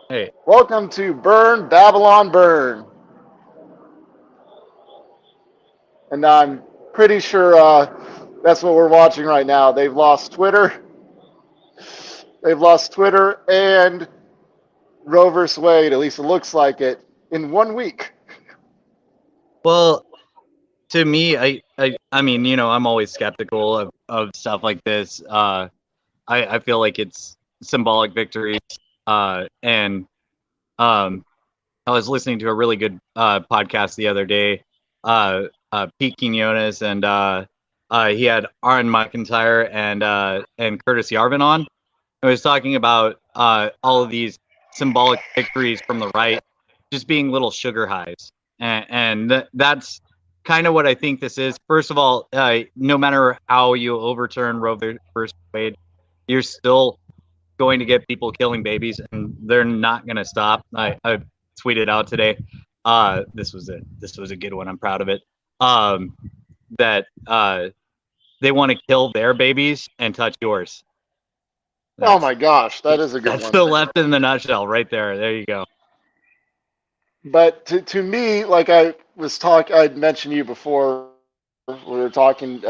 Hey, Welcome to Burn, Babylon Burn. And I'm pretty sure that's what we're watching right now. They've lost Twitter. They've lost Twitter and Roe versus Wade, at least it looks like it, in 1 week. well, to me, I mean, I'm always skeptical of stuff like this. I feel like it's symbolic victories. And I was listening to a really good podcast the other day, Pete Quinones, and he had Aaron McIntyre and Curtis Yarvin on. I was talking about all of these symbolic victories from the right just being little sugar highs, and that's kind of what I think this is. First of all, no matter how you overturn Roe versus Wade, you're still going to get people killing babies, and they're not going to stop. I tweeted out today. This was a good one. I'm proud of it. Um, that they want to kill their babies and touch yours. Oh That's my gosh, that is a good that's one. the left in the nutshell, right there. There you go. But to me, like I'd mentioned you before, we were talking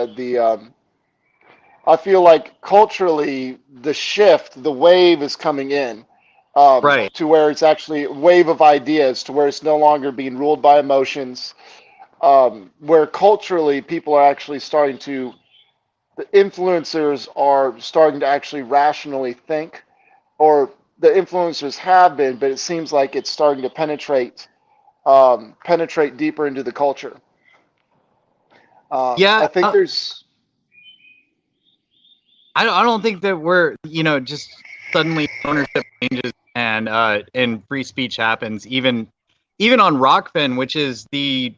I feel like culturally the shift, the wave is coming in Right. to where it's actually a wave of ideas, to where it's no longer being ruled by emotions, where culturally people are actually starting to, the influencers are starting to actually rationally think, or the influencers have been, but it seems like it's starting to penetrate deeper into the culture. I Yeah. think there's, I don't think that we're just suddenly ownership changes and free speech happens even on Rockfin, which is the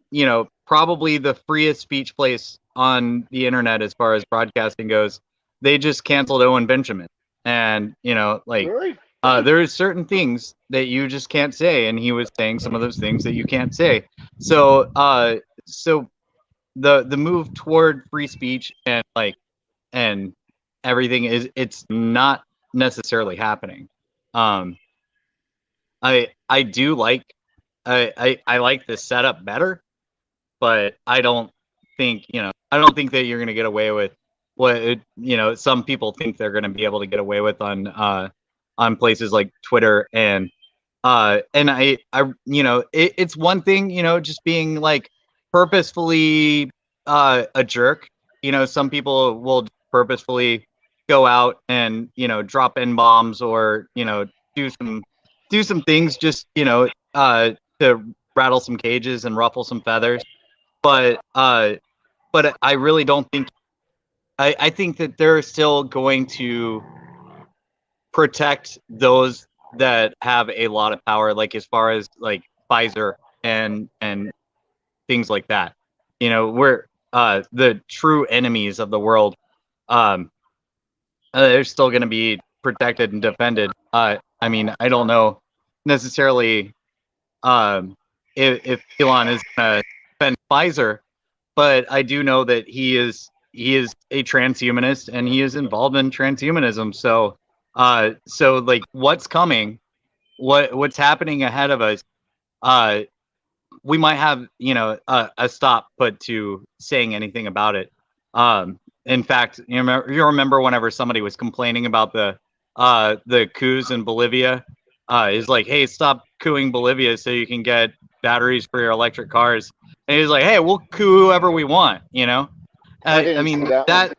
probably the freest speech place on the internet as far as broadcasting goes. They just canceled Owen Benjamin, and like really. there are certain things that you just can't say, and he was saying some of those things that you can't say. So the move toward free speech and everything it's not necessarily happening. Um, I do like I like the setup better, but I don't think that you're gonna get away with what some people think they're gonna be able to get away with on places like Twitter and I it's one thing just being like purposefully a jerk. Some people will purposefully go out and drop in bombs or do some do some things just to rattle some cages and ruffle some feathers. But I really don't think I think that they're still going to protect those that have a lot of power, like as far as like Pfizer and things like that. We're the true enemies of the world. Um, they're still going to be protected and defended. I mean, I don't know necessarily um, if Elon is going to defend Pfizer, but I do know that he is a transhumanist and he is involved in transhumanism. So like what's coming, what's happening ahead of us, uh, we might have a stop put to saying anything about it. In fact, you remember whenever somebody was complaining about the coups in Bolivia, is like, hey, stop cooing Bolivia so you can get batteries for your electric cars. And he's like, hey, we'll coup whoever we want. I I didn't see mean that one. that.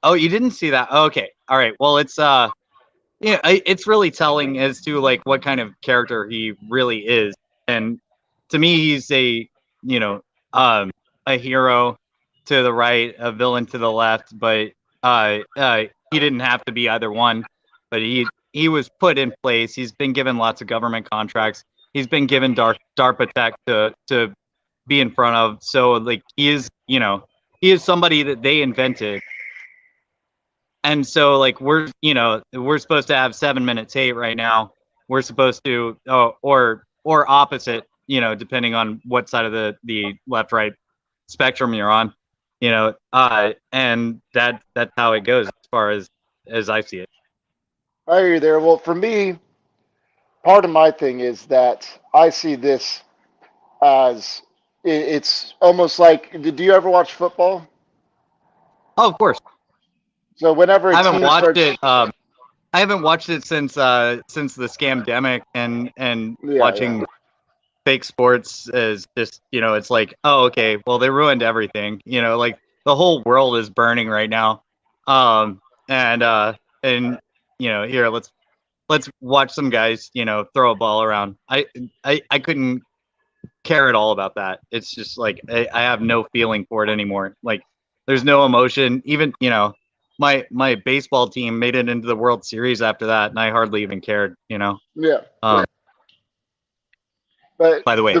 Oh, you didn't see that? Okay, all right. Well, it's really telling as to like what kind of character he really is. And to me, he's you know um a hero to the right, a villain to the left, but he didn't have to be either one. But he was put in place. He's been given lots of government contracts. He's been given DARPA tech to be in front of. So like he is somebody that they invented. And so like we're supposed to have 7 minute tape right now. We're supposed to or opposite, depending on what side of the left right spectrum you're on. And that's how it goes as far as I see it. I hear you there. Well, for me, part of my thing is that I see this as it's almost like, do you ever watch football? Oh, of course. So whenever a I haven't team watched starts, it. I haven't watched it since the scamdemic, and yeah, yeah, watching fake sports is just, it's like, oh, okay, well, they ruined everything. Like the whole world is burning right now. Um, and here, let's watch some guys, throw a ball around. I couldn't care at all about that. It's just like I have no feeling for it anymore. Like there's no emotion. Even my baseball team made it into the World Series after that, and I hardly even cared. yeah. Um, But by the way, the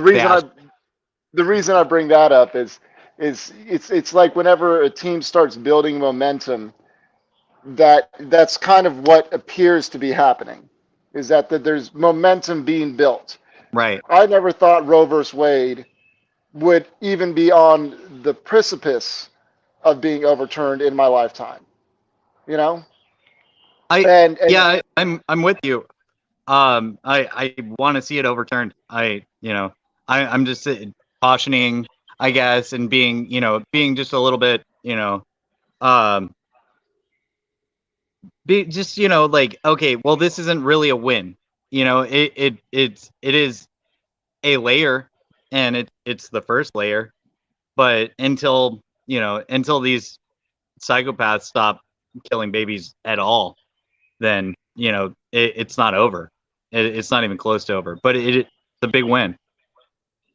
reason I bring that up is it's like whenever a team starts building momentum, that's kind of what appears to be happening, is that there's momentum being built. right. I never thought Roe versus Wade would even be on the precipice of being overturned in my lifetime. You know, I and Yeah, I'm with you. I want to see it overturned. I'm just cautioning, I guess, and being just a little bit, um be just, like, okay, well, this isn't really a win. It is a layer, and it's the first layer, but until these psychopaths stop killing babies at all, then it's not over. It's not even close to over, but it's a big win.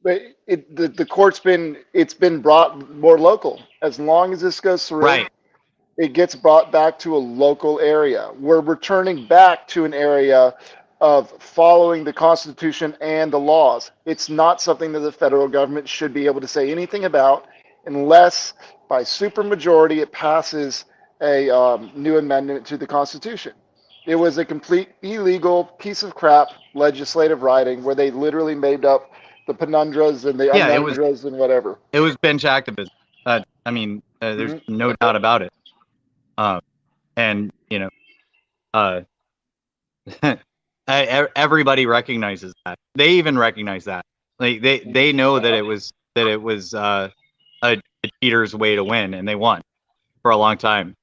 but the court's been brought more local. As long as this goes through, Right. it gets brought back to a local area. We're returning back to an area of following the Constitution and the laws. It's not something that the federal government should be able to say anything about unless by supermajority it passes a new amendment to the Constitution. It was a complete illegal piece of crap legislative writing where they literally made up the penundras and the Yeah, it was anundras and whatever. it was bench activism. I mean, there's Mhm. no doubt about it. Um, and uh, everybody recognizes that. They even recognize that. Like they know that it was a cheater's way to win, and they won for a long time.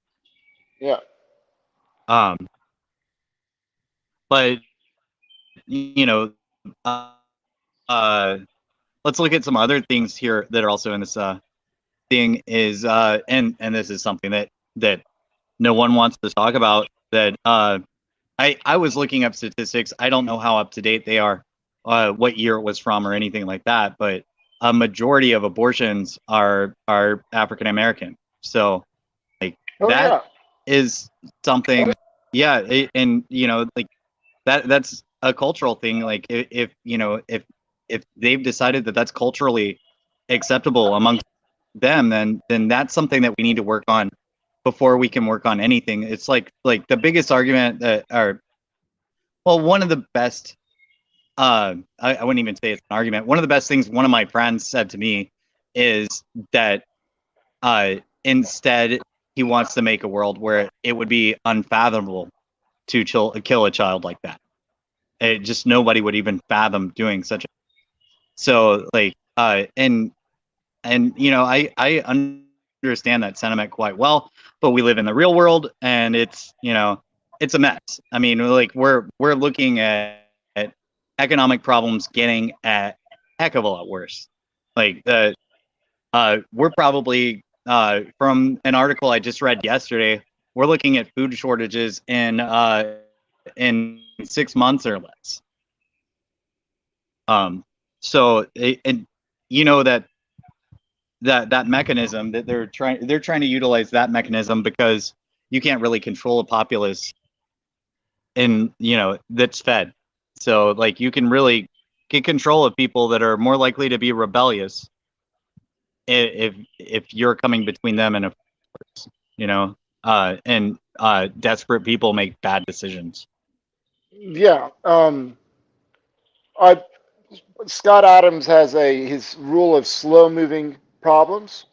Yeah. Um, but uh, let's look at some other things here that are also in this thing is and this is something that no one wants to talk about. That I was looking up statistics. I don't know how up to date they are, what year it was from or anything like that, but a majority of abortions are African American. So like Oh that yeah. is something. Yeah, and like that's a cultural thing. Like if they've decided that that's culturally acceptable amongst them, then that's something that we need to work on before we can work on anything. It's like the biggest argument that, or well, one of the best. I wouldn't even say it's an argument. One of the best things one of my friends said to me is that instead he wants to make a world where it would be unfathomable to kill a child like that. It just nobody would even fathom doing such a. So like and I understand that sentiment quite well, but we live in the real world, and it's a mess. I mean, like we're looking at economic problems getting a heck of a lot worse. Like we're probably from an article I just read yesterday, we're looking at food shortages in 6 months or less. So and that that mechanism that they're trying to utilize that mechanism because you can't really control a populace in that's fed. So like you can really get control of people that are more likely to be rebellious if you're coming between them and a force, and desperate people make bad decisions. Yeah. I, Scott Adams has his rule of slow moving problems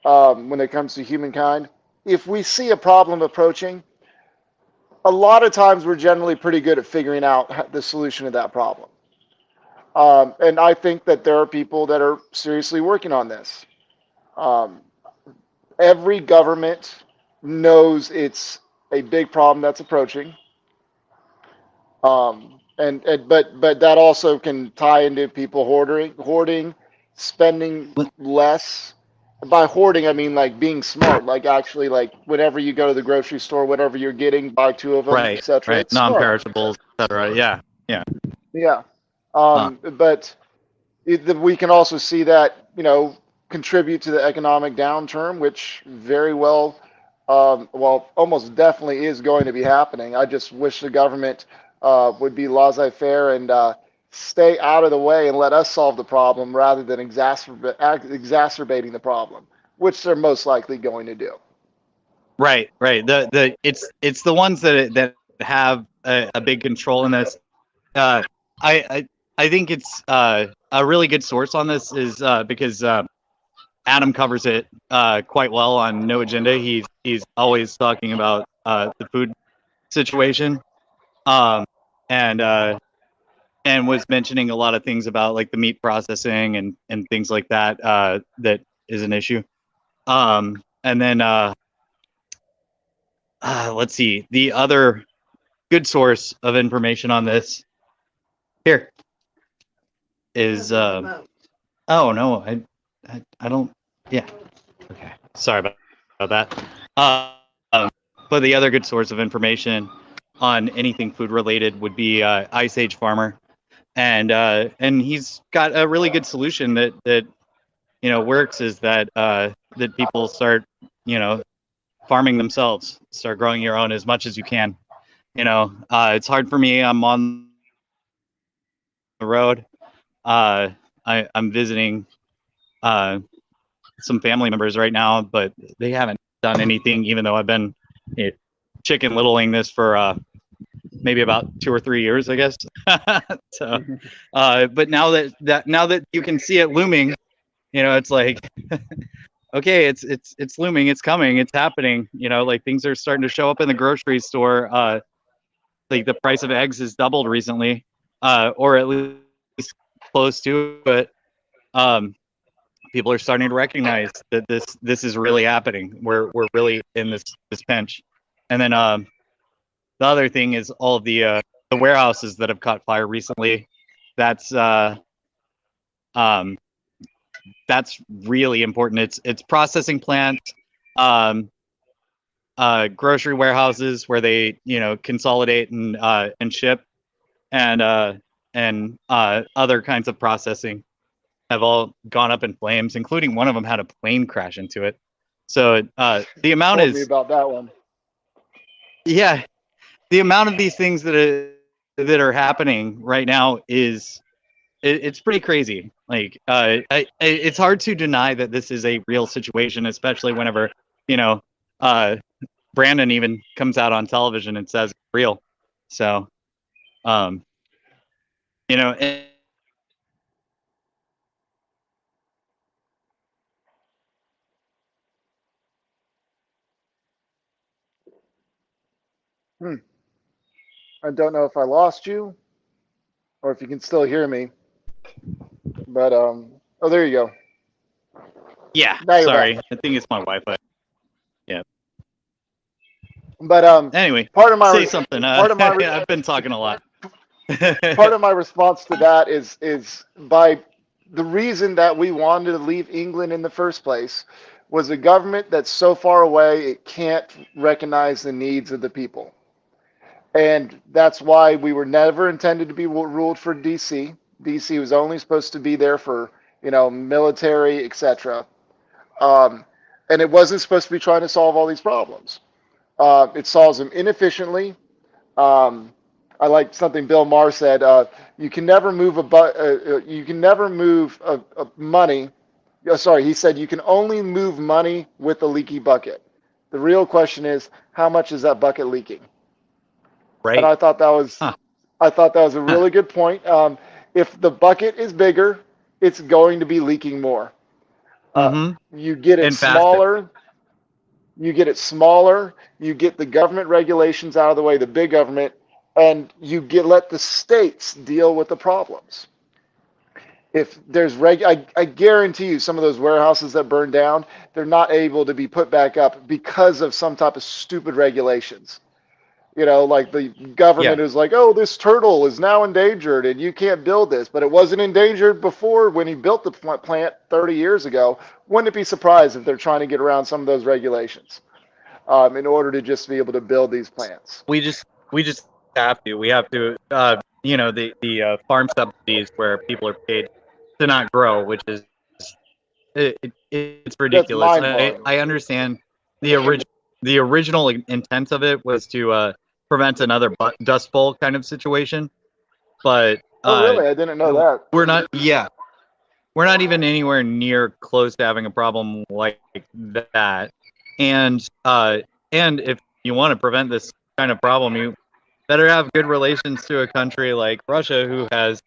when it comes to humankind. If we see a problem approaching, a lot of times we're generally pretty good at figuring out the solution to that problem. And I think that there are people that are seriously working on this. Um, every government knows it's a big problem that's approaching. But that also can tie into people hoarding, spending less. By hoarding, I mean like being smart, like actually like whenever you go to the grocery store, whatever you're getting, buy two of them, Right, etc. right. It's smart. Non-perishables, etc. Yeah, yeah. Yeah. Uh, But we can also see that, contribute to the economic downturn, which very well, almost definitely is going to be happening. I just wish the government would be laissez-faire and stay out of the way and let us solve the problem rather than exacerbating the problem, which they're most likely going to do. right, right. It's the ones that have a big control in this. Uh, I think it's a really good source on this is because Adam covers it quite well on No Agenda. He's always talking about the food situation, um, and was mentioning a lot of things about like the meat processing and things like that that is an issue. And then let's see, the other good source of information on this here is oh no, I don't, yeah, okay, sorry about that. But the other good source of information on anything food related would be Ice Age Farmer, and he's got a really good solution that works, is that that people start farming themselves, start growing your own as much as you can. It's hard for me. I'm on the road. I'm visiting some family members right now, but they haven't done anything, even though I've been chicken littling this for maybe about 2 or 3 years, I guess. So, but now that you can see it looming, it's like, okay, it's looming, it's coming, it's happening. Like things are starting to show up in the grocery store. Like the price of eggs has doubled recently, or at least close to it. People are starting to recognize that this is really happening. We're really in this pinch. And then the other thing is all of the warehouses that have caught fire recently. That's really important. It's processing plants, grocery warehouses where they consolidate and ship, and other kinds of processing have all gone up in flames, including one of them had a plane crash into it. So the amount Told me is, about that one. yeah, the amount of these things that are happening right now is it's pretty crazy. Like it's hard to deny that this is a real situation, especially whenever uh, Brandon even comes out on television and says it's real. So um, and, Hmm. I don't know if I lost you or if you can still hear me, but oh, there you go. yeah, Now you're back. sorry, I think it's my Wi-Fi. Yeah. But Anyway, part of my say something. part of my I've been talking a lot. part of my response to that is by the reason that we wanted to leave England in the first place was a government that's so far away it can't recognize the needs of the people. And that's why we were never intended to be ruled for DC. DC was only supposed to be there for, military, etc. Um, and it wasn't supposed to be trying to solve all these problems. It solves them inefficiently. Um, I like something Bill Maher said. You can never move you can never move money. Sorry, he said you can only move money with a leaky bucket. The real question is, how much is that bucket leaking? And Right. Huh. I thought that was a Huh. really good point. If the bucket is bigger, it's going to be leaking more. Mm-hmm. You get it And faster. smaller. You get it smaller, you get the government regulations out of the way, the big government, and you get let the states deal with the problems. If there's I guarantee you some of those warehouses that burn down, they're not able to be put back up because of some type of stupid regulations. You know, like the Yeah. government is like, oh, this turtle is now endangered and you can't build this, but it wasn't endangered before when he built the plant 30 years ago. Wouldn't it be surprised if they're trying to get around some of those regulations in order to just be able to build these plants? We just have to. We have to. The farm subsidies where people are paid to not grow, which is it's That's ridiculous. mind I blowing. understand the original intent of it was to prevent another dust bowl kind of situation, but Oh, really? I didn't know that. we're not. Yeah, we're not even anywhere near close to having a problem like that. And if you want to prevent this kind of problem, you better have good relations to a country like Russia, who has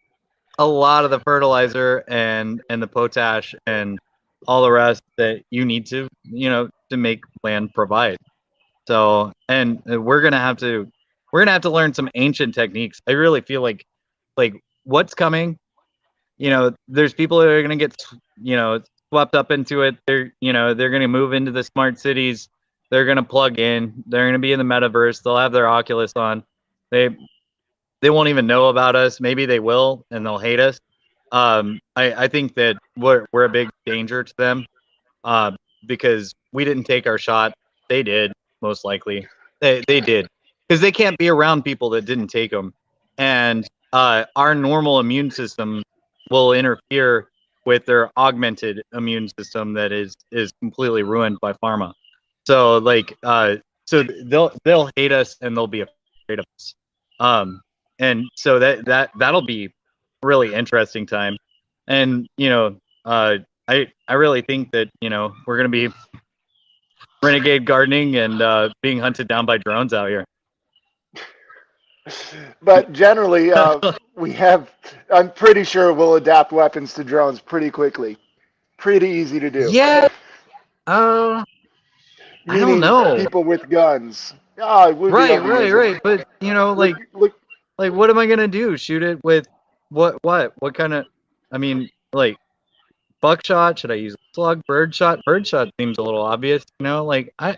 a lot of the fertilizer and the potash and all the rest that you need to make land provide. So, and we're gonna have to learn some ancient techniques. I really feel like what's coming. There's people that are gonna get swept up into it. They're gonna move into the smart cities. They're gonna plug in. They're gonna be in the metaverse. They'll have their Oculus on. They they won't even know about us. Maybe they will, and they'll hate us. I think that we're a big danger to them, uh, because we didn't take our shot. They did, most likely. They did, because they can't be around people that didn't take them, and our normal immune system will interfere with their augmented immune system that is completely ruined by pharma. So so they'll hate us and they'll be afraid of us. And so that'll be really interesting time. And I really think that we're gonna be renegade gardening and being hunted down by drones out here. But generally, we have, I'm pretty sure we'll adapt weapons to drones pretty quickly. Pretty easy to do. Yeah. Uh, I don't Meaning know. people with guns. Ah, it would be Right, ugly, right, isn't it? right. But Look, look. what am I gonna do? Shoot it with what kind of? I mean, like buckshot? Should I use slug? Birdshot? Birdshot seems a little obvious. I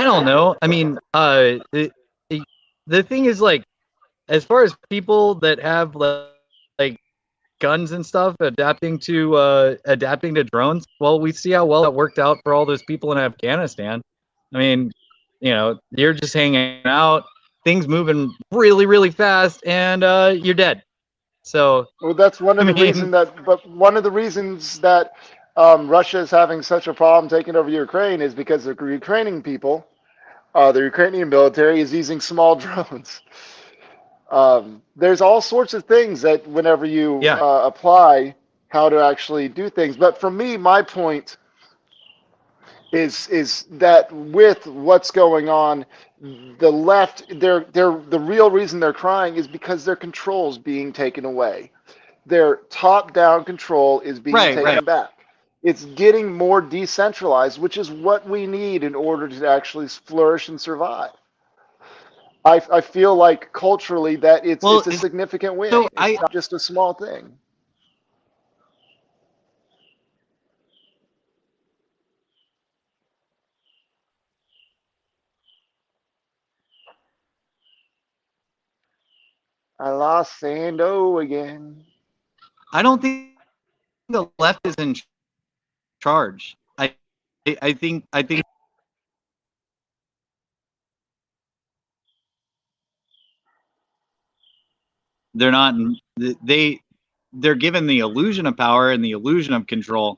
don't know. I mean, the thing is, like, as far as people that have like guns and stuff adapting to drones, well, we see how well that worked out for all those people in Afghanistan. I mean, you're just hanging out, things moving really, really fast, and you're dead. So, Well, that's one I of the mean, reason that. But one of the reasons that Russia is having such a problem taking over Ukraine is because the Ukrainian people, the Ukrainian military, is using small drones. There's all sorts of things that whenever you yeah, apply how to actually do things. But for me, my point is that with what's going on, the left, they're the real reason they're crying is because their control's being taken away. Their top-down control is being right, taken right. back. It's getting more decentralized, which is what we need in order to actually flourish and survive. I feel like culturally that Well, it's a significant so win. It's I not just a small thing. I lost Sando again. I don't think the left is in charge. I think they're not. They're given the illusion of power and the illusion of control,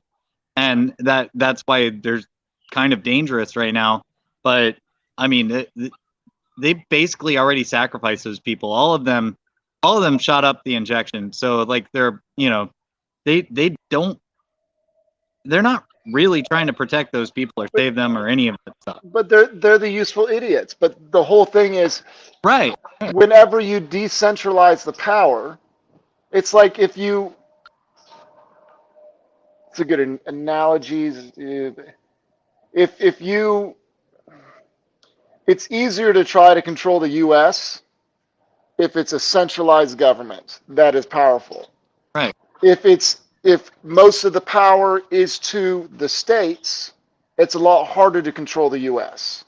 and that's why they're kind of dangerous right now. But I mean, they basically already sacrificed those people. All of them shot up the injection. So like they don't. They're not really trying to protect those people or But save them or any of that stuff. but they're the useful idiots. But the whole thing is Right. whenever you decentralize the power, it's like if you it's a good analogy. If you It's easier to try to control the U.S. if it's a centralized government that is powerful. Right. If most of the power is to the states, it's a lot harder to control the U.S.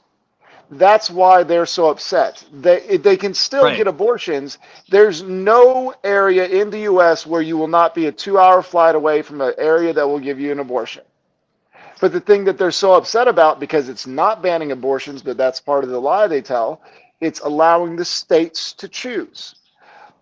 That's why they're so upset. They can still Right. get abortions. There's no area in the U.S. where you will not be a 2-hour flight away from an area that will give you an abortion. But the thing that they're so upset about, because it's not banning abortions, but that's part of the lie they tell, it's allowing the states to choose.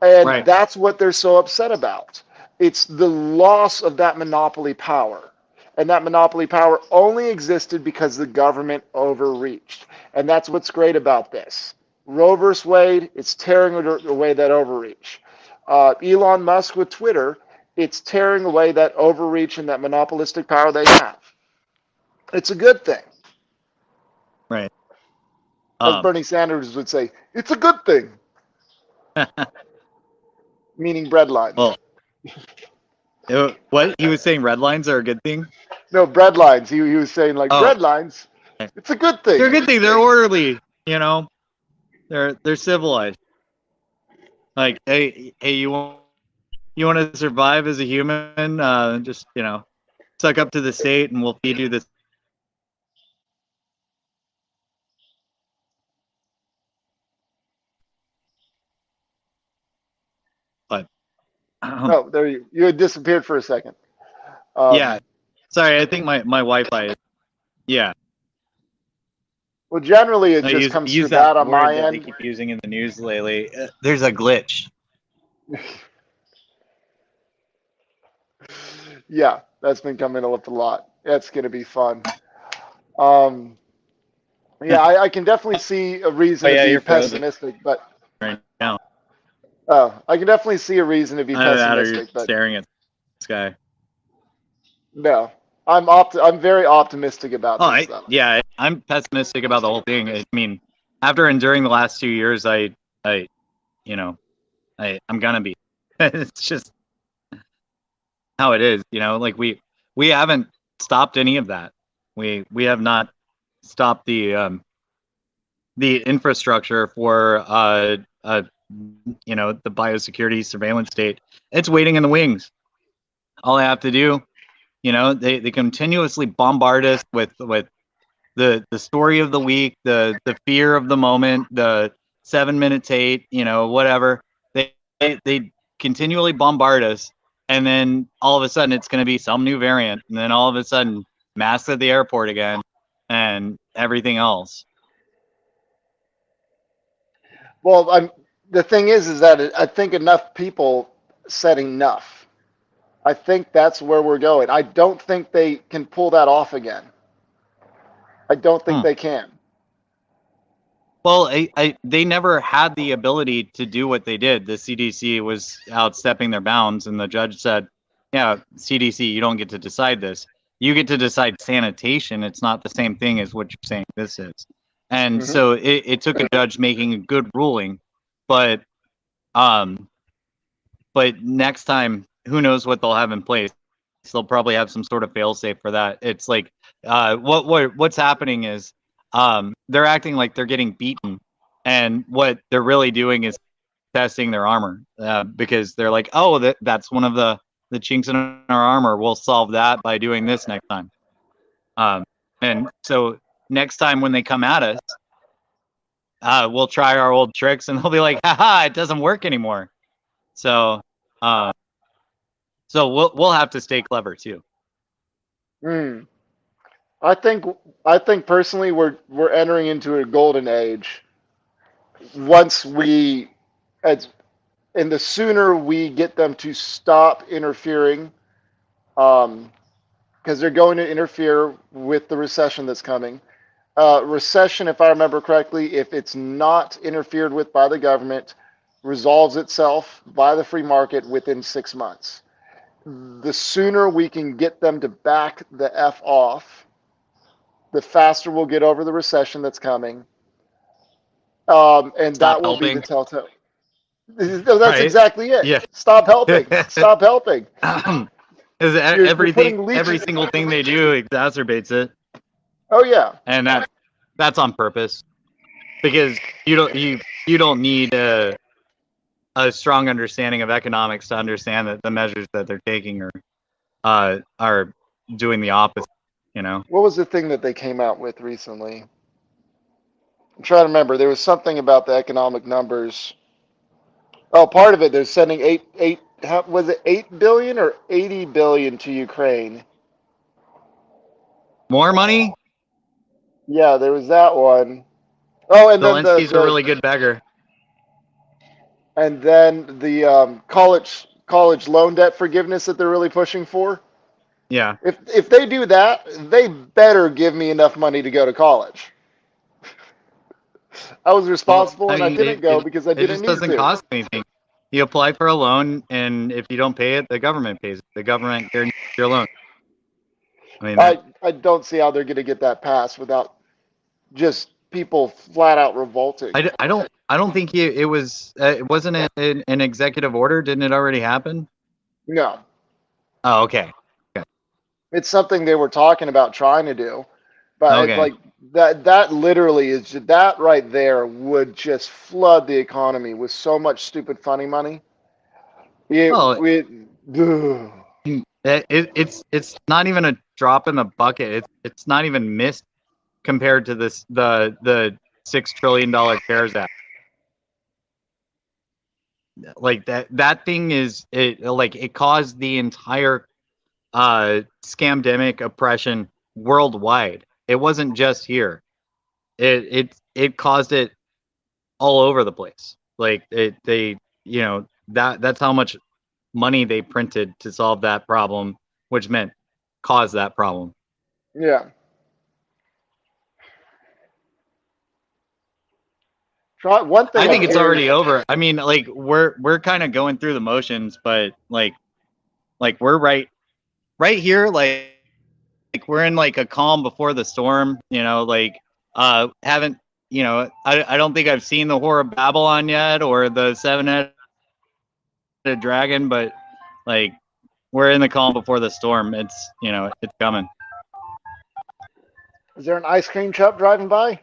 And Right. that's what they're so upset about. It's the loss of that monopoly power. And that monopoly power only existed because the government overreached. And that's what's great about this. Roe versus Wade, it's tearing away that overreach. Elon Musk with Twitter, it's tearing away that overreach and that monopolistic power they have. It's a good thing. Right. As Bernie Sanders would say, it's a good thing. Meaning bread lines. Well, what he was saying, red lines are a good thing. No, bread lines. He was saying like bread lines. It's a good thing. They're a good thing. They're orderly. You know, they're civilized. Like, hey, you want to survive as a human? Just suck up to the state, and we'll feed you this. But no, there you had disappeared for a second. Yeah, sorry. I think my Wi-Fi. Yeah. Well, generally it just comes through bad on my end. They keep using in the news lately. There's a glitch. Yeah, that's been coming up a lot. That's going to be fun. Yeah, I can definitely see a reason to be pessimistic, but right now. I can definitely see a reason to be pessimistic. But staring at the sky. No, I'm very optimistic about this stuff. Yeah, I'm pessimistic about the whole thing. I mean, after enduring the last 2 years, I'm gonna be. It's just how it is, Like we haven't stopped any of that. We have not stopped the infrastructure for the biosecurity surveillance state. It's waiting in the wings. All I have to do, they continuously bombard us with the story of the week, the fear of the moment, the 7 minute tape, whatever. They continually bombard us, and then all of a sudden it's going to be some new variant, and then all of a sudden masks at the airport again, and everything else. Well, the thing is that I think enough people said enough. I think that's where we're going. I don't think they can pull that off again. I don't think they can. Well, they never had the ability to do what they did. The CDC was outstepping their bounds, and the judge said, yeah, CDC, you don't get to decide this. You get to decide sanitation. It's not the same thing as what you're saying this is. And so it took a judge making a good ruling, but next time, who knows what they'll have in place. They'll probably have some sort of fail-safe for that. It's like what's happening is they're acting like they're getting beaten, and what they're really doing is testing their armor, because they're like, oh, that's one of the chinks in our armor. We'll solve that by doing this next time. And so next time when they come at us, we'll try our old tricks, and they'll be like, haha, it doesn't work anymore. So we'll have to stay clever too. I think personally we're entering into a golden age. Once and the sooner we get them to stop interfering, because they're going to interfere with the recession that's coming. Recession, if I remember correctly, if it's not interfered with by the government, resolves itself by the free market within 6 months. The sooner we can get them to back the F off, the faster we'll get over the recession that's coming. And that will be the telltale. That's exactly it. Yeah. Stop helping. Stop helping. Every single thing they do exacerbates it. Oh yeah. And that's on purpose. because you don't need a strong understanding of economics to understand that the measures that they're taking are doing the opposite. You know, What was the thing that they came out with recently? I'm trying to remember. There was something about the economic numbers. Oh, part of it, they're sending was it 8 billion or 80 billion to Ukraine? more money. Yeah, there was that one. Oh, and then Zelensky's a really good beggar. the college loan debt forgiveness that they're really pushing for. Yeah. If they do that, they better give me enough money to go to college. I was Well, responsible I and I mean, didn't go because I it didn't just need doesn't to. cost anything. You apply for a loan, and if you don't pay it, the government pays it. The government guarantees your loan. I mean, I don't see how they're going to get that passed without just people flat out revolting. I don't think it wasn't an executive order. Didn't it already happen? No, Oh, okay. Okay. it's something they were talking about trying to do, but Okay. like that literally is that right there would just flood the economy with so much stupid funny money. Well, Ugh. it's not even a drop in the bucket. It's not even missed compared to the $6 trillion CARES Act. Like that thing is it like it caused the entire scamdemic oppression worldwide. It wasn't just here. It caused it all over the place. Like they that's how much money they printed to solve that problem, which meant cause that problem. Yeah. Try one thing I I'm think it's curious. already over. I mean, like we're kind of going through the motions, but like we're right here, like we're in like a calm before the storm. Like haven't I don't think I've seen the Whore of Babylon yet or the seven-headed dragon, but like we're in the calm before the storm. It's coming. Is there an ice cream truck driving by?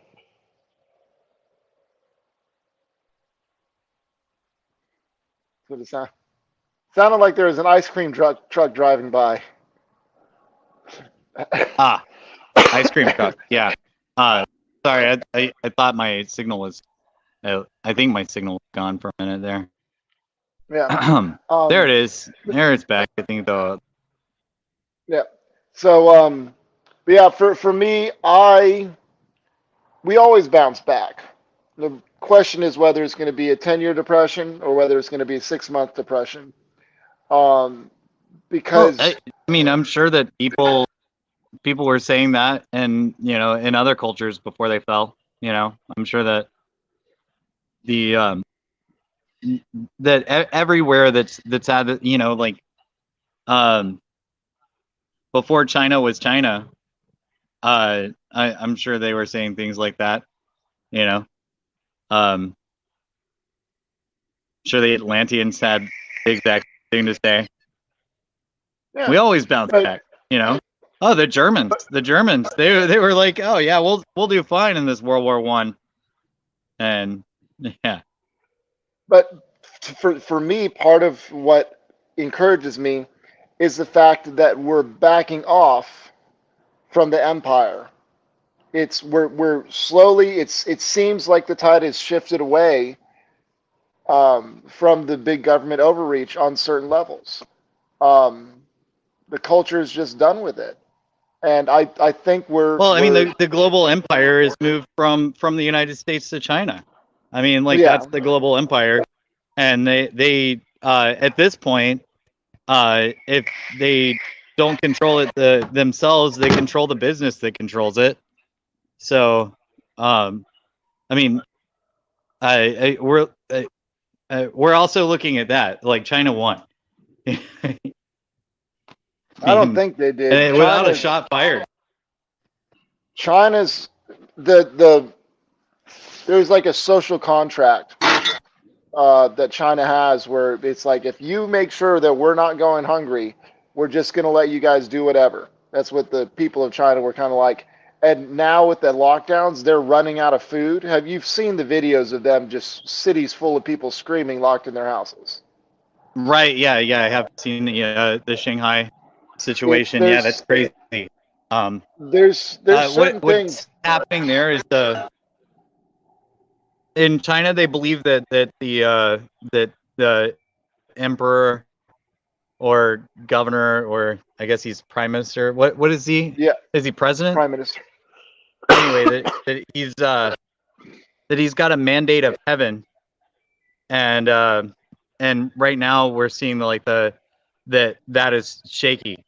What it sounded like there was an ice cream truck driving by. Ah, ice cream truck. Yeah. Uh, sorry, I thought my signal was. I think my signal was gone for a minute there. Yeah. There it is. There it's back. I think though. Yeah. So but yeah, for me, we always bounce back. The question is whether it's going to be a 10-year depression or whether it's going to be a 6-month depression. Um, Well, because I mean, I'm sure that people were saying that, and in other cultures before they fell. I'm sure that the everywhere that's had like um before China was China, I'm sure they were saying things like that. You know, um, sure the Atlanteans had the exact thing to say. yeah, We always bounce but back. Oh, the Germans, they were like, oh yeah, we'll do fine in this World War I, and yeah. but for me, part of what encourages me is the fact that we're backing off from the empire. We're slowly. It seems like the tide has shifted away from the big government overreach on certain levels. Um, the culture is just done with it, and I think Well, I mean, we're the global empire is moved from the United States to China. I mean, like yeah. that's the global empire, and they at this point, if they don't control it themselves, they control the business that controls it. So, I mean, I we're also looking at that. Like China won. I I don't mean, think they did. and without a shot fired. China's the there's like a social contract that China has where it's like if you make sure that we're not going hungry, we're just going to let you guys do whatever. That's what the people of China were kind of like. And now with the lockdowns, they're running out of food. Have you seen the videos of them, just cities full of people screaming locked in their houses? Right. Yeah. Yeah. I have seen the Shanghai It situation. Yeah, that's crazy. Um, there's certain what's things. happening there is in China they believe that the emperor or governor, or I guess he's prime minister. What is he? Yeah, Is he president? prime minister. Anyway, that he's got a mandate of heaven, and right now we're seeing that is shaky,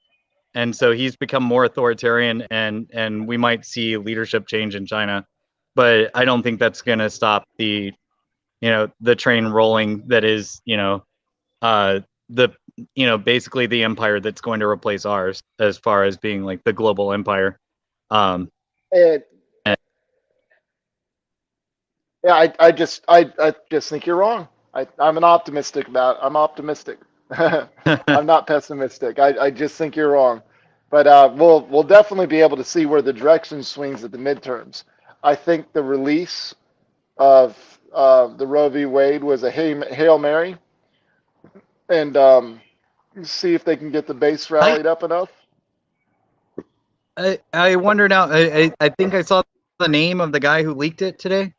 and so he's become more authoritarian, and we might see leadership change in China, but I don't think that's going to stop the train rolling that is uh the basically the empire that's going to replace ours as far as being like the global empire. um And and yeah, I just think you're wrong. I'm optimistic. I'm not pessimistic. I just think you're wrong. But we'll definitely be able to see where the direction swings at the midterms. I think the release of the Roe v. Wade was a Hail Mary, and see if they can get the base I rallied up enough. I wonder now. I think I saw the name of the guy who leaked it today.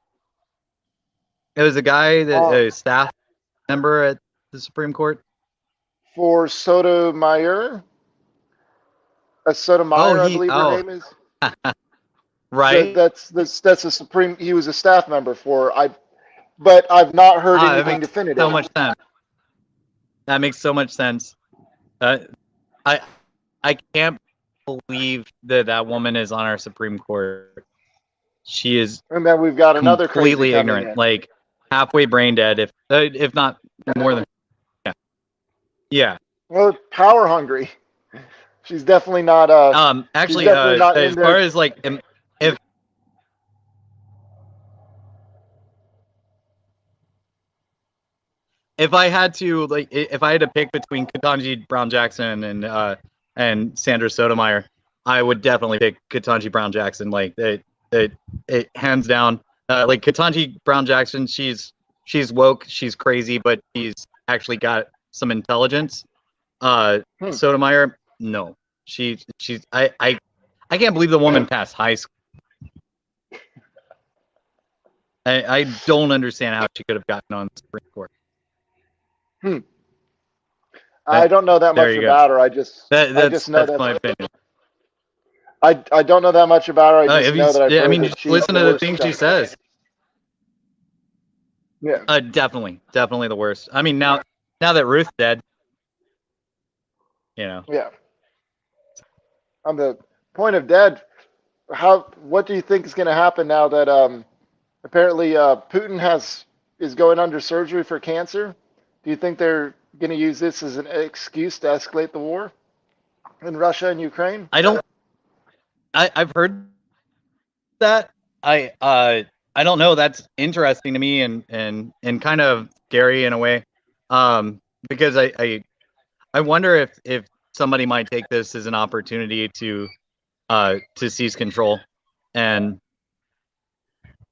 It was a guy that Uh, a staff member at the Supreme Court. for Sotomayor, Oh, Sotomayor, I believe her name is. That right. that's a Supreme. He was a staff member for but I've not heard That anything makes so definitive. much sense. That makes so much sense. Uh, I I can't believe that woman is on our Supreme Court. She is And then we've got another crazy completely coming ignorant, in. like halfway brain dead, if not more than. Yeah. Yeah. Well, power hungry. She's definitely not. She's Actually, definitely not in as far there. as like, if if I had to if I had to pick between Ketanji Brown Jackson and Sandra Sotomayor, I would definitely pick Ketanji Brown Jackson. Like it hands down. Like Ketanji Brown Jackson, she's woke, she's crazy, but she's actually got some intelligence. Hmm. Sotomayor, no, she's I can't believe the woman passed high school. I don't understand how she could have gotten on the Supreme Court. Hmm. I That, don't know that there much you go. about her. I just know That's that my opinion. I don't know that much about her. I just Have you? know that I've I heard mean, that just she's listen the to the worst things she justice. says. Yeah. Definitely the worst. I mean, now that Ruth's dead, you know. Yeah. On the point of dead, what do you think is going to happen now that apparently Putin is going under surgery for cancer? Do you think they're going to use this as an excuse to escalate the war in Russia and Ukraine? I don't. I've heard that. I don't know. That's interesting to me, and kind of scary in a way, because I wonder if somebody might take this as an opportunity to seize control, and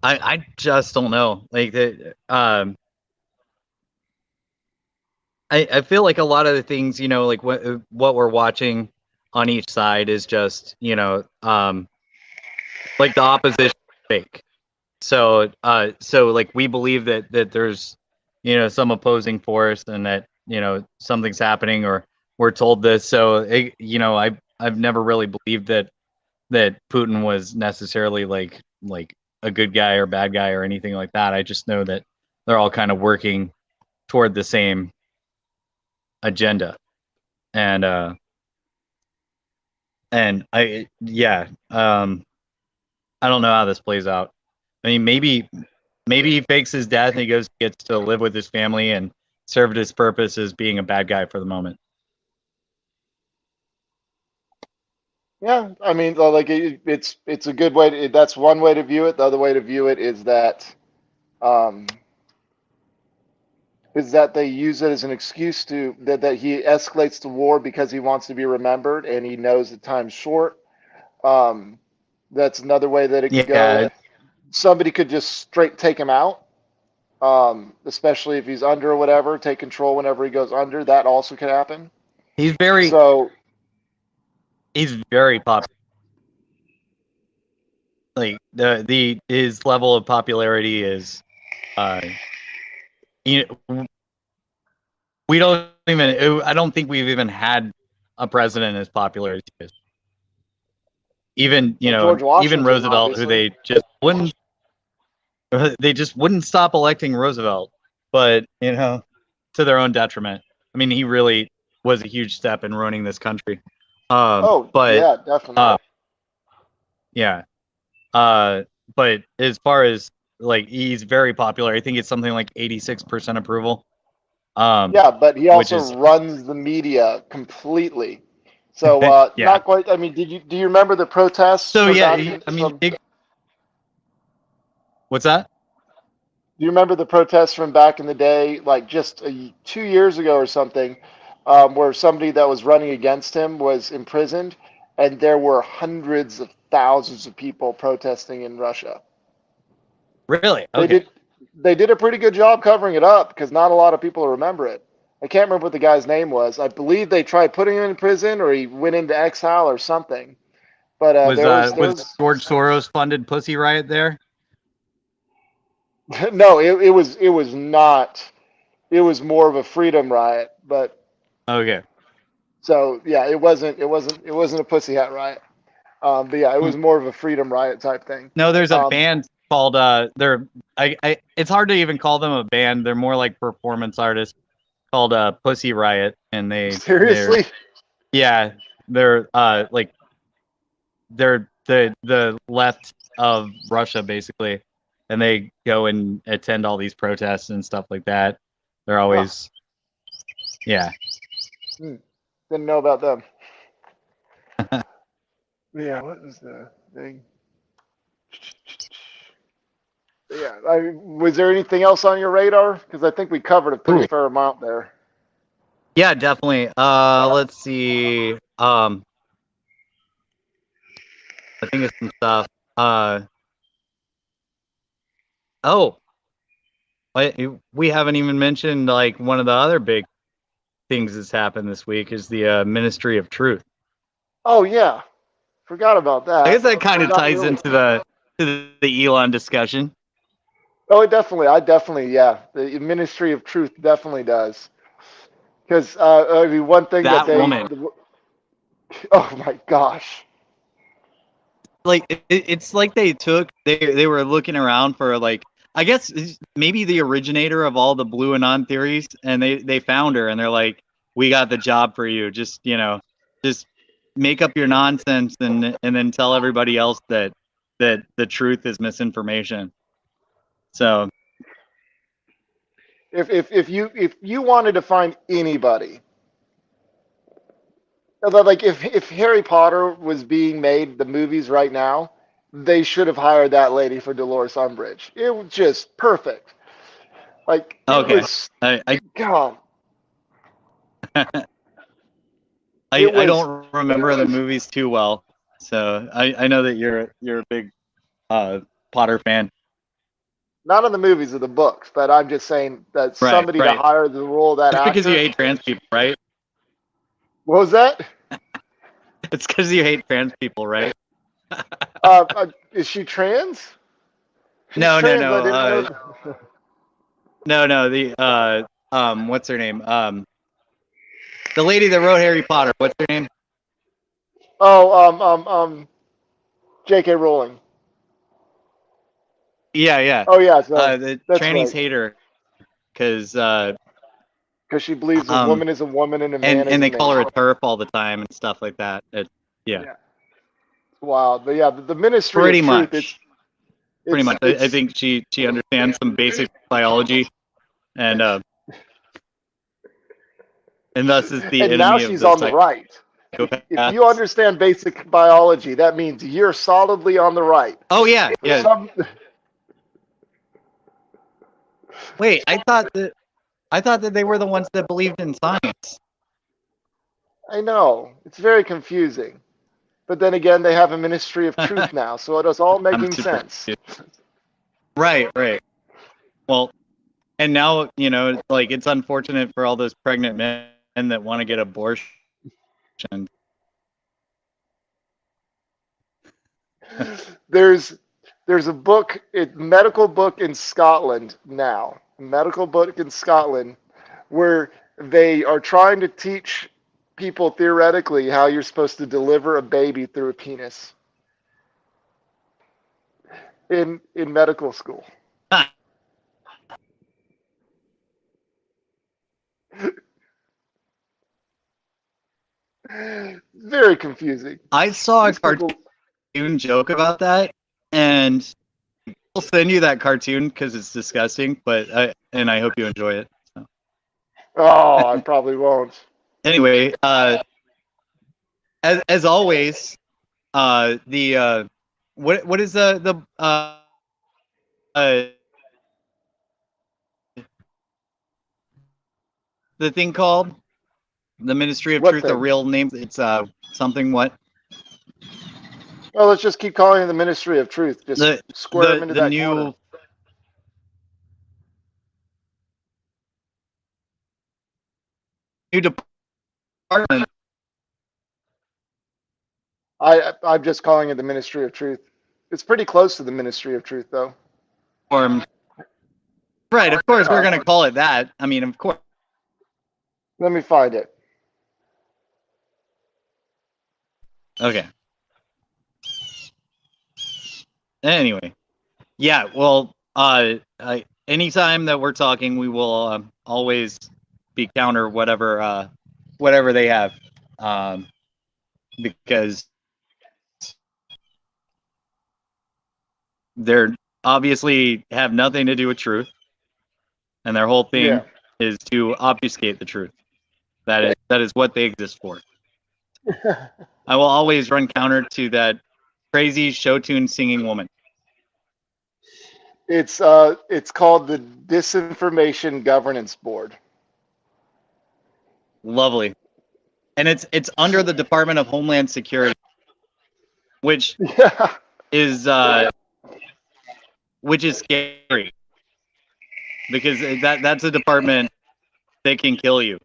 I just don't know. Like that. I feel like a lot of the things, like what we're watching on each side is just, like the opposition is fake. So like we believe that there's, some opposing force, and that, something's happening, or we're told this. So I've never really believed that Putin was necessarily like a good guy or bad guy or anything like that. I just know that they're all kind of working toward the same agenda. And I don't know how this plays out. I mean, maybe he fakes his death and he gets to live with his family and served his purpose as being a bad guy for the moment. Yeah, I mean, well, like it's a good way that's one way to view it. The other way to view it um, is that they use it as an excuse that he escalates the war because he wants to be remembered and he knows the time's short. Um, That's another way that it could go. Yeah, Somebody could just straight take him out, especially if he's under or whatever, take control whenever he goes under. That also could happen. he's very So, popular. Like the his level of popularity is, you know, we don't even. I don't think we've even had a president as popular as he is. Even George even Washington, Roosevelt, who obviously. they just wouldn't stop electing Roosevelt, but to their own detriment. I mean, he really was a huge step in ruining this country. Oh, But yeah, definitely. yeah, but as far as like, he's very popular. I think it's something like 86% approval. Yeah, but he Which also is runs the media completely. So, yeah. not quite. I mean, do you remember the protests So from yeah, back in, I mean, from? what's that? Do you remember the protests from back in the day, like just 2 years ago or something, where somebody that was running against him was imprisoned, and there were hundreds of thousands of people protesting in Russia. Really? They Okay. did they did a pretty good job covering it up because not a lot of people remember it. I can't remember what the guy's name was. I believe they tried putting him in prison or he went into exile or something. But there was there Was was George Soros funded Pussy Riot there? no, it was not. It was more of a freedom riot, but Okay. so yeah, it wasn't a pussy hat riot. But yeah, it Hmm. was more of a freedom riot type thing. No, there's a Um, band called they're I it's hard to even call them a band. They're more like performance artists, called Pussy Riot, and they're seriously, yeah, they're like they're the left of Russia basically, and they go and attend all these protests and stuff like that. They're huh? always yeah. Hmm, didn't know about them. Yeah, what was the thing? Yeah, was there anything else on your radar? Because I think we covered a pretty Ooh. fair amount there. Yeah, definitely. Let's see. I think it's some stuff. Uh, oh, we haven't even mentioned like one of the other big things that's happened this week is the Ministry of Truth. Oh yeah, forgot about I guess that. that kind But of not ties really. into the Elon discussion. Oh, yeah. The Ministry of Truth definitely does. Because I mean, one thing that That woman, oh my gosh, like it's like they were looking around for, like, I guess maybe the originator of all the blue anon theories, and they found her, and they're like, we got the job for you. Just just make up your nonsense, and then tell everybody else that the truth is misinformation. So if you wanted to find anybody, like if Harry Potter was being made the movies right now, they should have hired that lady for Dolores Umbridge. It was just perfect. Like it okay, was, I God, it I was don't remember the movies too well, so I know that you're a big Potter fan. not in the movies or the books, but I'm just saying that Right, somebody to right. hire the role of that It's because you actor. hate trans people, right? What was that? It's because you hate trans people, right? Is she trans? She's No, no, trans. I no. didn't know. No, no. The what's her name? The lady that wrote Harry Potter. What's her name? Oh, J.K. Rowling. Yeah, yeah. Oh yeah, so The that's trannies right. hate her because Because she believes a um woman is a woman and a man is and a they call her man. a turf all the time and stuff like that. Yeah, Yeah. Wow. But yeah, the Ministry of pretty Truth. much. Pretty It's much. I it's think she understands some basic biology, and thus is the and now enemy of she's the on the right. If you psychopaths. understand basic biology, that means you're solidly on the right. Oh yeah, For yeah. some, Wait, I thought that they were the ones that believed in science. I know it's very confusing. But then again, they have a ministry of truth now, so it is all I'm making super sense. right, right. Well, and now, like it's unfortunate for all those pregnant men that want to get abortion. There's there's a book, a medical book in Scotland now, a medical book in Scotland, where they are trying to teach people theoretically how you're supposed to deliver a baby through a penis in medical school. Very confusing. I saw a These people, cartoon joke about that, and I'll send you that cartoon because it's disgusting, but I hope you enjoy it. So. oh, I probably won't. Anyway, as always, the what is uh the thing called the Ministry of What Truth? A thing? real name? It's something what Well, let's just keep calling it the Ministry of Truth. Just the square them into the that corner. new department. I'm just calling it the Ministry of Truth. It's pretty close to the Ministry of Truth, though. Form. Right, of course we're Uh, gonna call it that. I mean, of course. Let me find it. Okay. Anyway, yeah. Well, anytime that we're talking, we will always be counter whatever they have, because they're obviously have nothing to do with truth, and their whole thing Yeah. is to obfuscate the truth. That is what they exist for. I will always run counter to that crazy show tune singing woman. It's called the Disinformation Governance Board. Lovely, and it's under the Department of Homeland Security, which Yeah. is scary because that's a department that can kill you.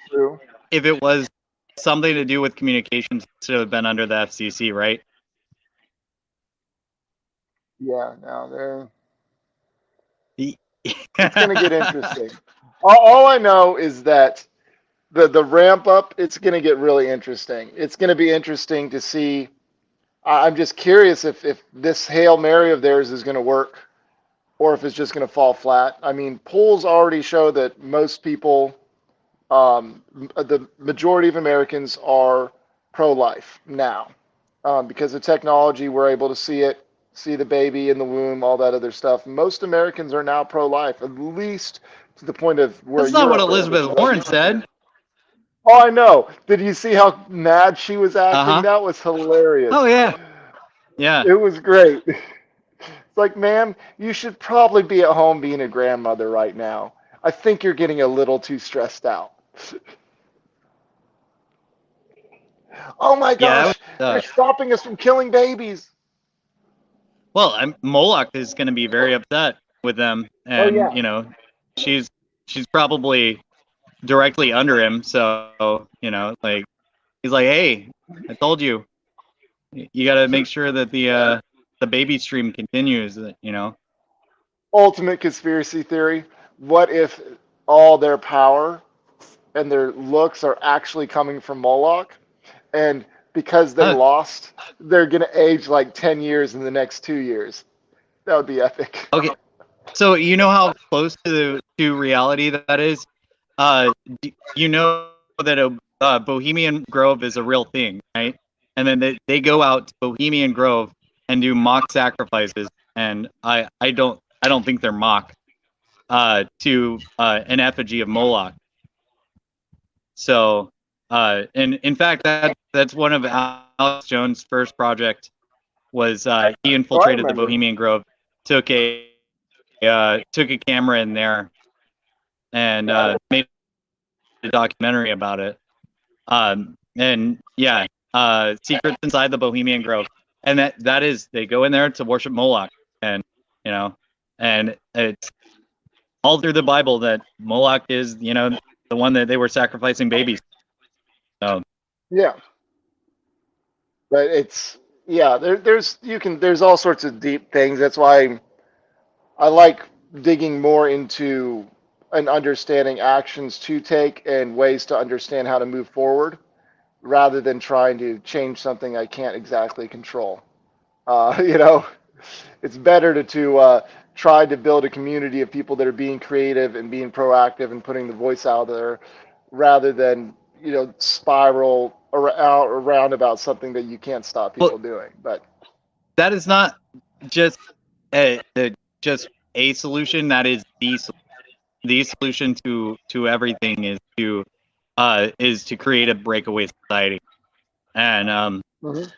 True. If it was something to do with communications, it should have been under the FCC, right? Yeah. Now they're. The- It's going to get interesting. All I know is that the ramp up, it's going to get really interesting. It's going to be interesting to see. I'm just curious if this Hail Mary of theirs is going to work or if it's just going to fall flat. I mean, polls already show that most people, the majority of Americans are pro-life now. Because of technology, we're able to see it, see the baby in the womb, all that other stuff. Most Americans are now pro-life, at least to the point of where That's not what Europe is. Which Elizabeth Warren said. oh, I know. Did you see how mad she was Uh acting? huh. That was hilarious. Oh yeah. Yeah. It was great. It's like, ma'am, you should probably be at home being a grandmother right now. I think you're getting a little too stressed out. Oh my Yeah. gosh, they're stopping us from killing babies. Well, Moloch is going to be very upset with them, Oh and yeah. she's probably directly under him. So like he's like, hey, I told you, you got to make sure that the baby stream continues. Ultimate conspiracy theory. What if all their power and their looks are actually coming from Moloch? And because they Uh, lost, they're going to age like 10 years in the next 2 years. That would be epic. okay. So you know how close to reality that is. You know that a Bohemian Grove is a real thing, right? And then they go out to Bohemian Grove and do mock sacrifices, and I don't think they're mock to an effigy of Moloch. So, and in fact, that's one of Alex Jones' first project was he Oh, I infiltrated the remember. Bohemian Grove, took a camera in there, and made a documentary about it. and yeah, secrets inside the Bohemian Grove, and that is they go in there to worship Moloch, and you know, and it's all through the Bible that Moloch is the one that they were sacrificing babies. So Yeah, but it's yeah. There's all sorts of deep things. That's why I like digging more into and understanding actions to take and ways to understand how to move forward, rather than trying to change something I can't exactly control. You know, it's better to try to build a community of people that are being creative and being proactive and putting the voice out there, rather than spiral around about something that you can't stop well, people doing. But that is not just just a solution. That is the solution to everything is to create a breakaway society. And Mhm.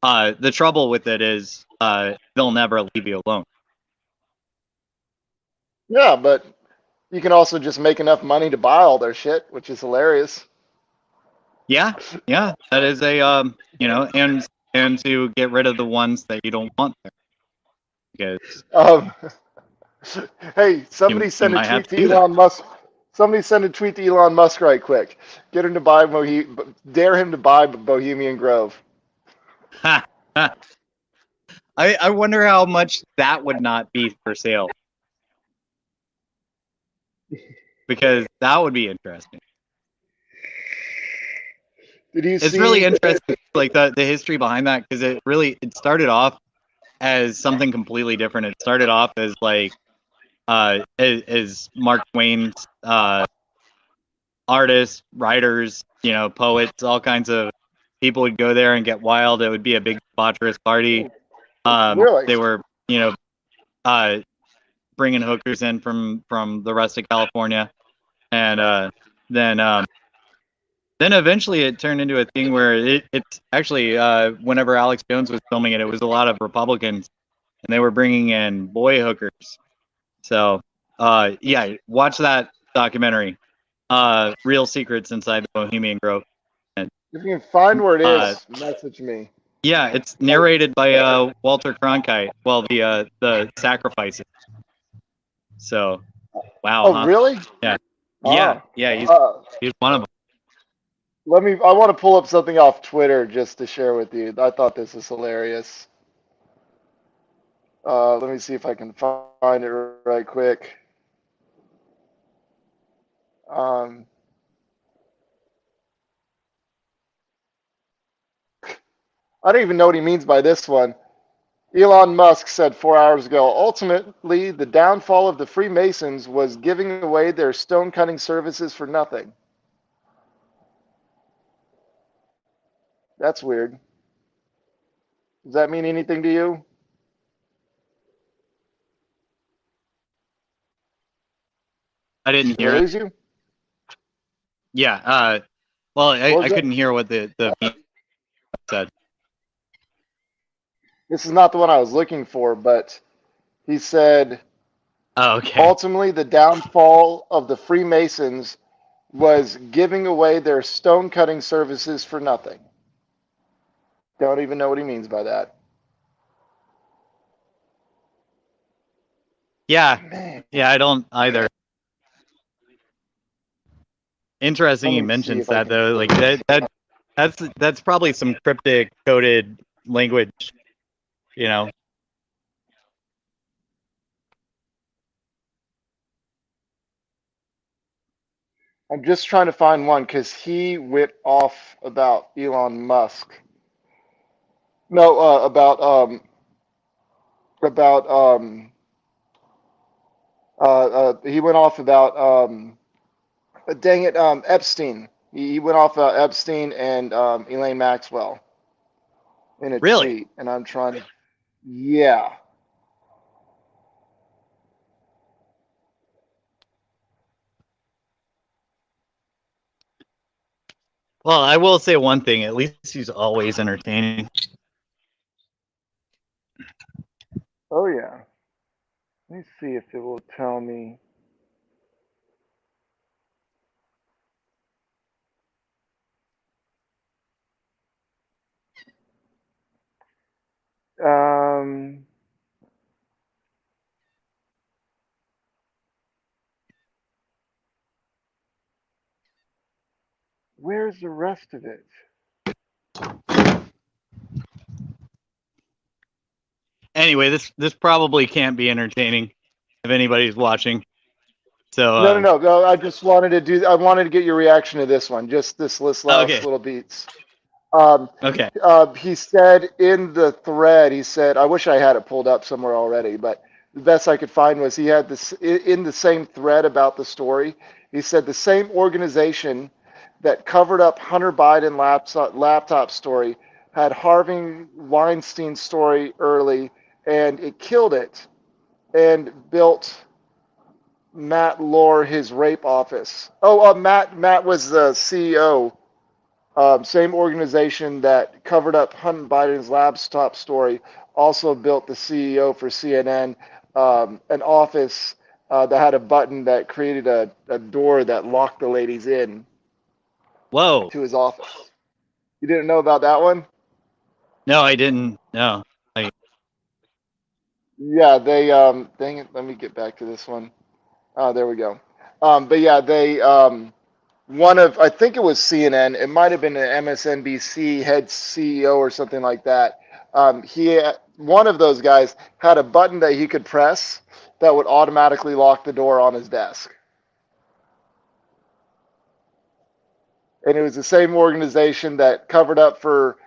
the trouble with it is they'll never leave you alone. Yeah, but you can also just make enough money to buy all their shit, which is hilarious. Yeah, yeah, that is a and to get rid of the ones that you don't want there, because Um, hey, you might have to do that. Elon Musk. Somebody send a tweet to Elon Musk right quick. Get him to dare him to buy Bohemian Grove. I wonder how much that would not be for sale, because that would be interesting. Did you It's really see? interesting, like the history behind that, because it started off as something completely different. It started off as like as Mark Twain's artists, writers, poets, all kinds of people would go there and get wild. It would be a big debaucherous party. Really? They were uh, bringing hookers in from the rest of California, and then eventually it turned into a thing where it's actually whenever Alex Jones was filming it, it was a lot of Republicans, and they were bringing in boy hookers. So yeah, watch that documentary, Real Secrets Inside the Bohemian Grove. And If you can find where it uh, is, message me. yeah, it's Like, narrated by Walter Cronkite. Well, the sacrifices. So wow, oh, huh? really? Yeah, yeah, Ah, yeah. uh, He's one of them. let me. I want to pull up something off Twitter just to share with you. I thought this was hilarious. Let me see if I can find it right quick. Um, I don't even know what he means by this one. Elon Musk said 4 hours ago, ultimately, the downfall of the Freemasons was giving away their stone cutting services for nothing. That's weird. Does that mean anything to you? I didn't Did I hear it. lose you? Yeah. Well, What I was that? couldn't hear what the said. This is not the one I was looking for, but he said, Oh, okay. ultimately, the downfall of the Freemasons was giving away their stone cutting services for nothing. Don't even know what he means by that. Yeah. Man, Yeah, I don't either. Interesting let he me see mentions if I that can though. Like pull this. that's probably some cryptic coded language, you know. I'm just trying to find one because he went off about Elon Musk. No, about he went off about dang it, Epstein. He went off Epstein and Elaine Maxwell in a Really? tweet, and I'm trying to. Yeah, Well, I will say one thing. At least he's always entertaining. oh yeah. Let me see if it will tell me. Um, where's the rest of it? Anyway, this probably can't be entertaining if anybody's watching. So No. I just wanted to do. I wanted to get your reaction to this one. Just this last okay, little beats. Um, okay. he said in the thread, he said, I wish I had it pulled up somewhere already, but the best I could find was he had this in the same thread about the story. He said the same organization that covered up Hunter Biden laptop story had Harvey Weinstein's story early, and it killed it and built Matt Lohr his rape office. Matt was the CEO. Same organization that covered up Hunter Biden's laptop story also built the CEO for CNN an office that had a button that created a door that locked the ladies in Whoa. to his office. You didn't know about that one? No, I didn't. No. Yeah, they dang it, let me get back to this one. Oh, there we go. But yeah, they one of I think it was CNN. It might have been an MSNBC head CEO or something like that. One of those guys had a button that he could press that would automatically lock the door on his desk, and it was the same organization that covered up for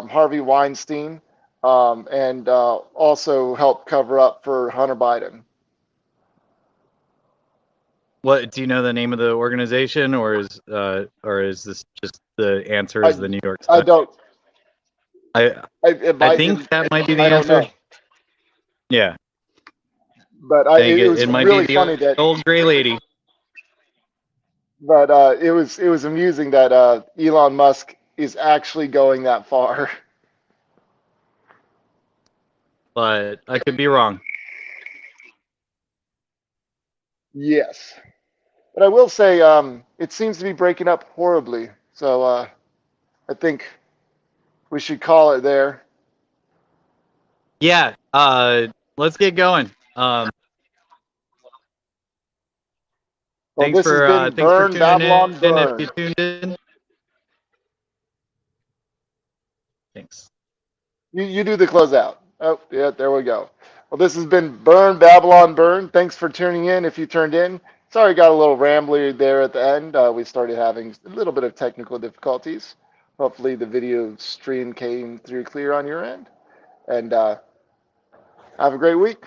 Harvey Weinstein and also helped cover up for Hunter Biden. What do you know the name of the organization, or is this just the answer I is the New York I Times? don't. I It I might. think that might be the I don't answer. know. Yeah, But I think it was it might be really the funny that old gray lady. But it was amusing that Elon Musk is actually going that far. But I could be wrong. Yes, but I will say it seems to be breaking up horribly. So I think we should call it there. Yeah. Let's get going. Well, this has been Thanks for Burn tuning Babylon in. If you Burn. tuned in, thanks. You do the closeout. Oh yeah, there we go. Well, this has been Burn Babylon Burn. Thanks for tuning in. If you turned in, sorry, got a little rambly there at the end. We started having a little bit of technical difficulties. Hopefully, the video stream came through clear on your end. And have a great week.